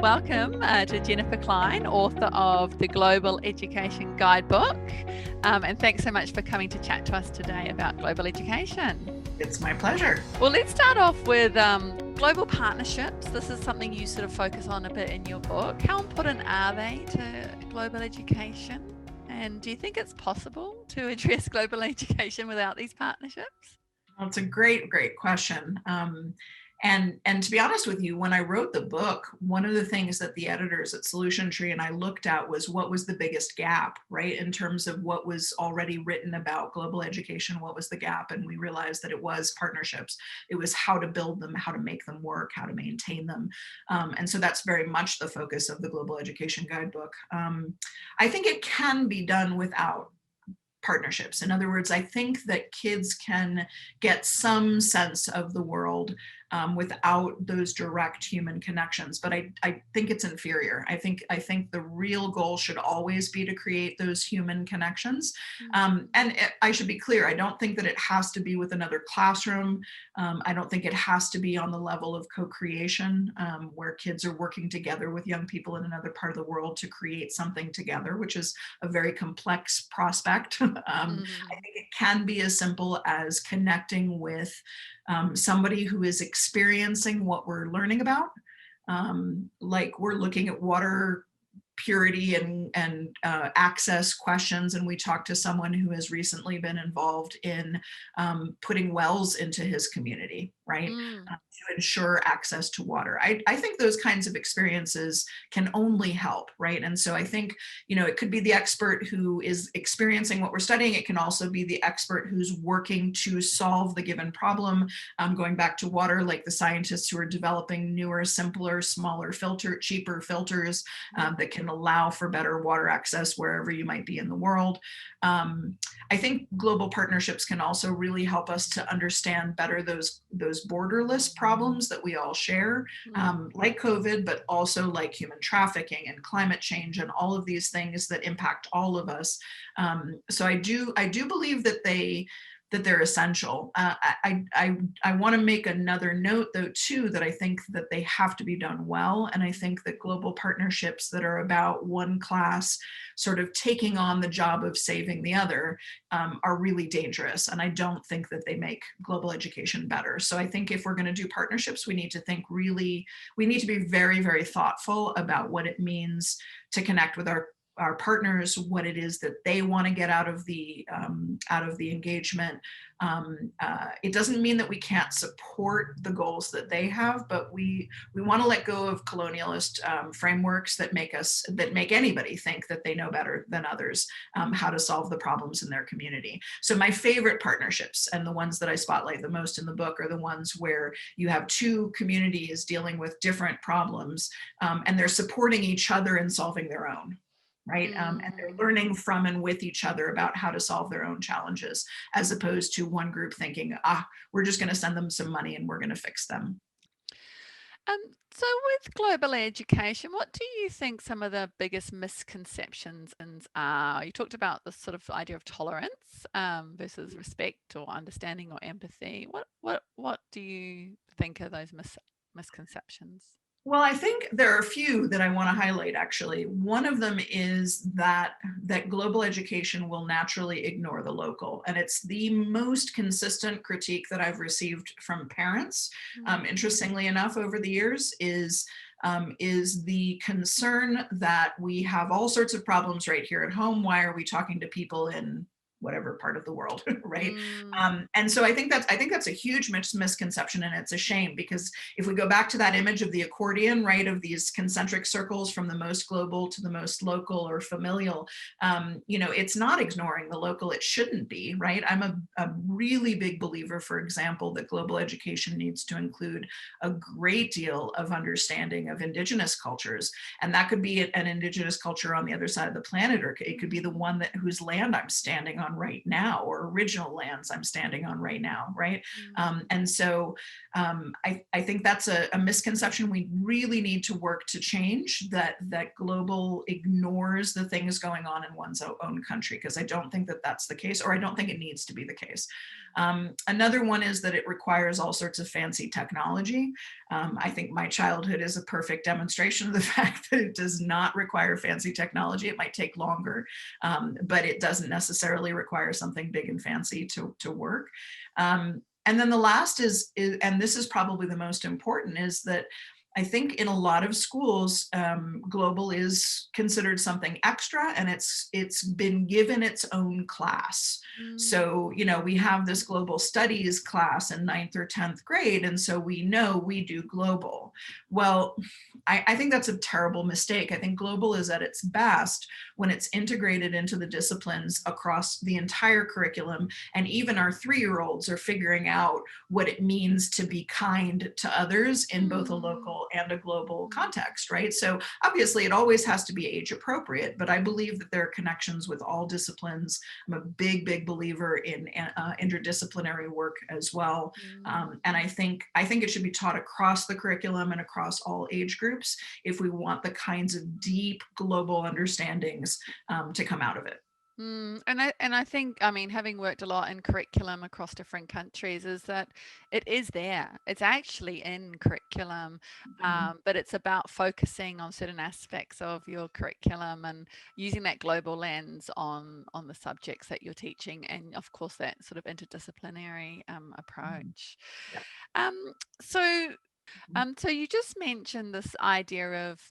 Welcome to Jennifer Klein, author of the Global Education Guidebook. And thanks so much for coming to chat to us today about global education. It's my pleasure. Well, let's start off with global partnerships. This is something you sort of focus on a bit in your book. How important are they to global education? And do you think it's possible to address global education without these partnerships? Well, it's a great question. And to be honest with you, when I wrote the book, one of the things that the editors at Solution Tree and I looked at was what was the biggest gap, right? In terms of what was already written about global education, what was the gap? And we realized that it was partnerships. It was how to build them, how to make them work, how to maintain them. And so that's very much the focus of the Global Education Guidebook. I think it can be done without partnerships. In other words, I think that kids can get some sense of the world without those direct human connections, but I think it's inferior. I think the real goal should always be to create those human connections. I should be clear, I don't think that it has to be with another classroom. I don't think it has to be on the level of co-creation, where kids are working together with young people in another part of the world to create something together, which is a very complex prospect. I think it can be as simple as connecting with somebody who is experiencing what we're learning about. Like we're looking at water purity and access questions, and we talked to someone who has recently been involved in putting wells into his community, right, to ensure access to water. I think those kinds of experiences can only help, right? And so I think, it could be the expert who is experiencing what we're studying. It can also be the expert who's working to solve the given problem. Going back to water, like the scientists who are developing newer, simpler, smaller cheaper filters that can allow for better water access wherever you might be in the world. I think global partnerships can also really help us to understand better those borderless problems that we all share, like COVID, but also like human trafficking and climate change and all of these things that impact all of us. So I do believe that they're essential. I want to make another note, though, too, that I think that they have to be done well. And I think that global partnerships that are about one class sort of taking on the job of saving the other are really dangerous. And I don't think that they make global education better. So I think if we're going to do partnerships, we need to be very, very thoughtful about what it means to connect with our partners, what it is that they want to get out of the engagement. It doesn't mean that we can't support the goals that they have, but we want to let go of colonialist frameworks that make anybody think that they know better than others how to solve the problems in their community. So my favorite partnerships, and the ones that I spotlight the most in the book, are the ones where you have two communities dealing with different problems, and they're supporting each other in solving their own. Right. And they're learning from and with each other about how to solve their own challenges, as opposed to one group thinking, we're just going to send them some money and we're going to fix them. So with global education, what do you think some of the biggest misconceptions are? You talked about the sort of idea of tolerance versus respect or understanding or empathy. What do you think are those misconceptions? Well, I think there are a few that I want to highlight, actually. One of them is that global education will naturally ignore the local. And it's the most consistent critique that I've received from parents, interestingly enough, over the years, is the concern that we have all sorts of problems right here at home. Why are we talking to people in whatever part of the world, right? And so I think that's a huge misconception, and it's a shame, because if we go back to that image of the accordion, right, of these concentric circles from the most global to the most local or familial, it's not ignoring the local. It shouldn't be, right? I'm a really big believer, for example, that global education needs to include a great deal of understanding of indigenous cultures, and that could be an indigenous culture on the other side of the planet, or it could be the one whose land I'm standing on right now, or original lands I'm standing on right now, right? And so I think that's a misconception we really need to work to change, that global ignores the things going on in one's own country, because I don't think that that's the case, or I don't think it needs to be the case. Another one is that it requires all sorts of fancy technology. I think my childhood is a perfect demonstration of the fact that it does not require fancy technology. It might take longer, but it doesn't necessarily require something big and fancy to work. And then the last is, and this is probably the most important, is that I think in a lot of schools, global is considered something extra, and it's been given its own class. Mm, So we have this global studies class in ninth or 10th grade, and so we know we do global. Well, I think that's a terrible mistake. I think global is at its best when it's integrated into the disciplines across the entire curriculum, and even our 3-year-olds are figuring out what it means to be kind to others in both a mm, local and a global mm, context, right? So obviously it always has to be age appropriate, but I believe that there are connections with all disciplines. I'm a big believer in interdisciplinary work as well. mm. And I think it should be taught across the curriculum and across all age groups if we want the kinds of deep global understandings to come out of it. And I think, I mean, having worked a lot in curriculum across different countries, is that it is there. It's actually in curriculum, Mhm. but it's about focusing on certain aspects of your curriculum and using that global lens on the subjects that you're teaching, and of course that sort of interdisciplinary Mhm. approach. Yeah. Um, so so you just mentioned this idea of,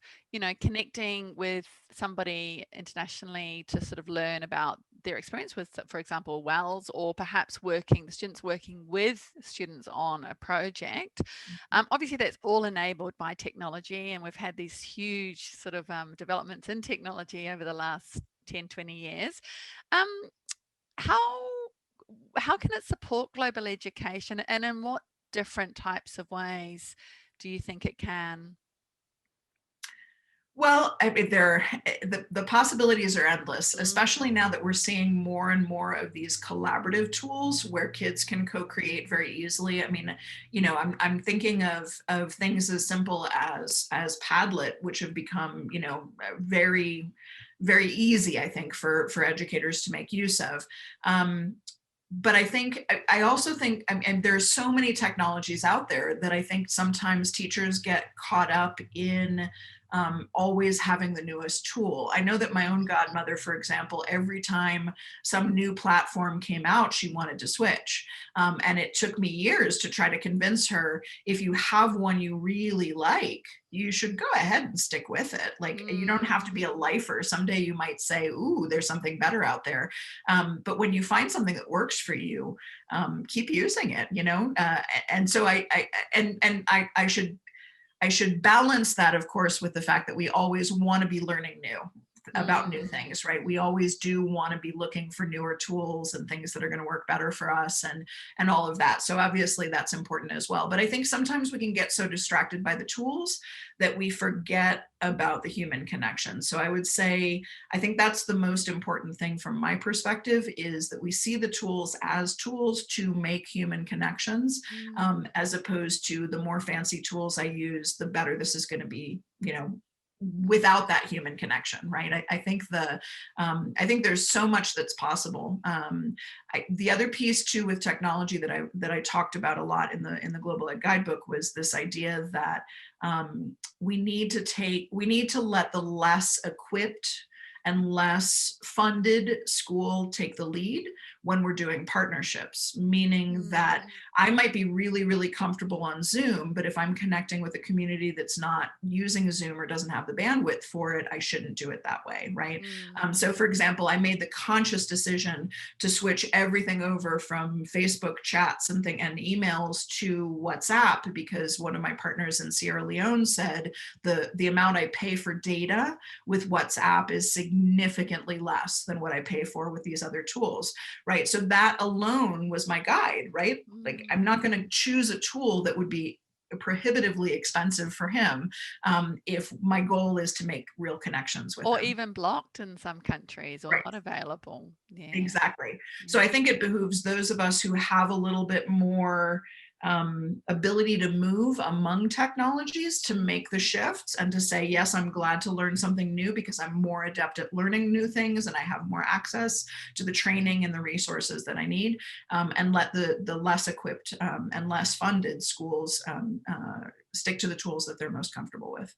connecting with somebody internationally to sort of learn about their experience with, for example, WELS, or perhaps the students working with students on a project. Obviously, that's all enabled by technology, and we've had these huge sort of developments in technology over the last 10, 20 years. Um, how how can it support global education, and in what different types of ways do you think it can? Well, I mean, the possibilities are endless, Mm, especially now that we're seeing more and more of these collaborative tools where kids can co-create very easily. I mean, I'm thinking of things as simple as Padlet, which have become, very easy, I think, for educators to make use of. But I also think, and there's so many technologies out there that I think sometimes teachers get caught up in always having the newest tool. I know that my own godmother, for example, every time some new platform came out, she wanted to switch. And it took me years to try to convince her, if you have one you really like, you should go ahead and stick with it. Like, you don't have to mm, be a lifer. Someday you might say, ooh, there's something better out there. But when you find something that works for you, keep using it, and so I should balance that, of course, with the fact that we always want to be learning new about new mm, things, right? We always do want to be looking for newer tools and things that are going to work better for us, and all of that. So obviously that's important as well. But I think sometimes we can get so distracted by the tools that we forget about the human connection. So I would say I think that's the most important thing from my perspective, is that we see the tools as tools to make human connections, mm, as opposed to the more fancy tools I use, the better this is going to be, without that human connection, right? I think there's so much that's possible. The other piece too with technology that I talked about a lot in the Global Ed Guidebook was this idea that we need to let the less equipped and less funded school take the lead when we're doing partnerships, meaning that mm, I might be really comfortable on Zoom, but if I'm connecting with a community that's not using Zoom or doesn't have the bandwidth for it, I shouldn't do it that way, right? mm, So, for example, I made the conscious decision to switch everything over from Facebook chats and emails to WhatsApp, because one of my partners in Sierra Leone said the amount I pay for data with WhatsApp is significantly less than what I pay for with these other tools, right? So that alone was my guide, right? Like, I'm mm. not going to choose a tool that would be prohibitively expensive for him, if my goal is to make real connections with Or him. even blocked in some countries, or Right. not available. Yeah, Exactly. So yeah. I think it behooves those of us who have a little bit more ability to move among technologies to make the shifts and to say, yes, I'm glad to learn something new because I'm more adept at learning new things and I have more access to the training and the resources that I need, and let the less equipped and less funded schools stick to the tools that they're most comfortable with.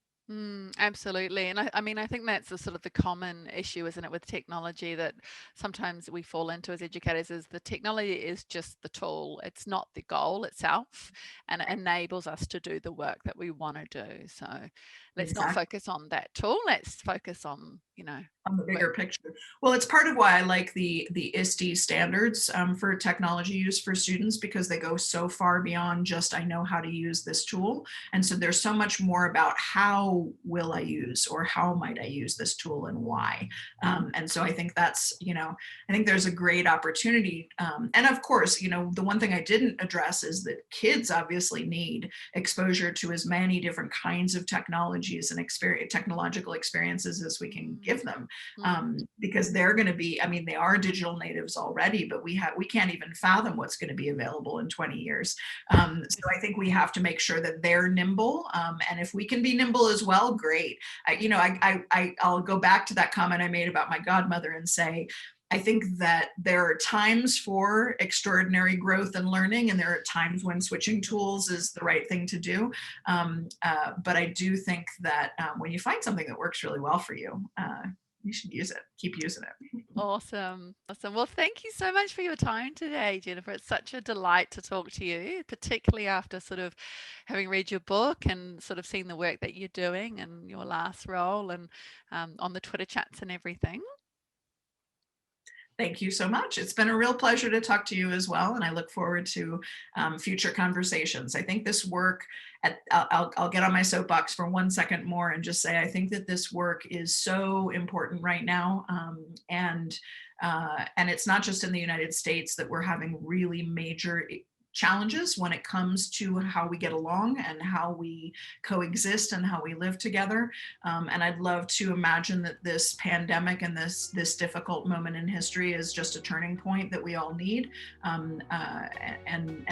Absolutely. And I mean, I think that's the sort of the common issue, isn't it, with technology that sometimes we fall into as educators is the technology is just the tool. It's not the goal itself, and it enables us to do the work that we want to do. So let's not Exactly. focus on that tool. Let's focus on, On the what, bigger picture. Well, it's part of why I like the ISTE standards for technology use for students, because they go so far beyond just I know how to use this tool. And so there's so much more about how will I use or how might I use this tool and why. And so I think that's, I think there's a great opportunity. And of course, the one thing I didn't address is that kids obviously need exposure to as many different kinds of technologies and technological experiences as we can mm, give them, mm, because they're going to be, I mean, they are digital natives already, but we can't even fathom what's going to be available in 20 years. So I think we have to make sure that they're nimble, and if we can be nimble as well, great. I'll go back to that comment I made about my godmother and say, I think that there are times for extraordinary growth and learning, and there are times when switching tools is the right thing to do. But I do think that when you find something that works really well for you, you should use it. Keep using it. Awesome. Awesome. Well, thank you so much for your time today, Jennifer. It's such a delight to talk to you, particularly after sort of having read your book and sort of seeing the work that you're doing and your last role and on the Twitter chats and everything. Thank you so much. It's been a real pleasure to talk to you as well, and I look forward to future conversations. I think this work, I'll get on my soapbox for 1 second more and just say I think that this work is so important right now, and it's not just in the United States that we're having really major challenges when it comes to how we get along and how we coexist and how we live together. And I'd love to imagine that this pandemic and this difficult moment in history is just a turning point that we all need. And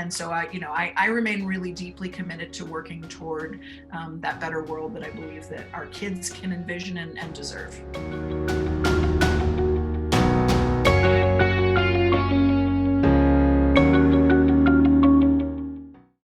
so I remain really deeply committed to working toward that better world that I believe that our kids can envision and deserve.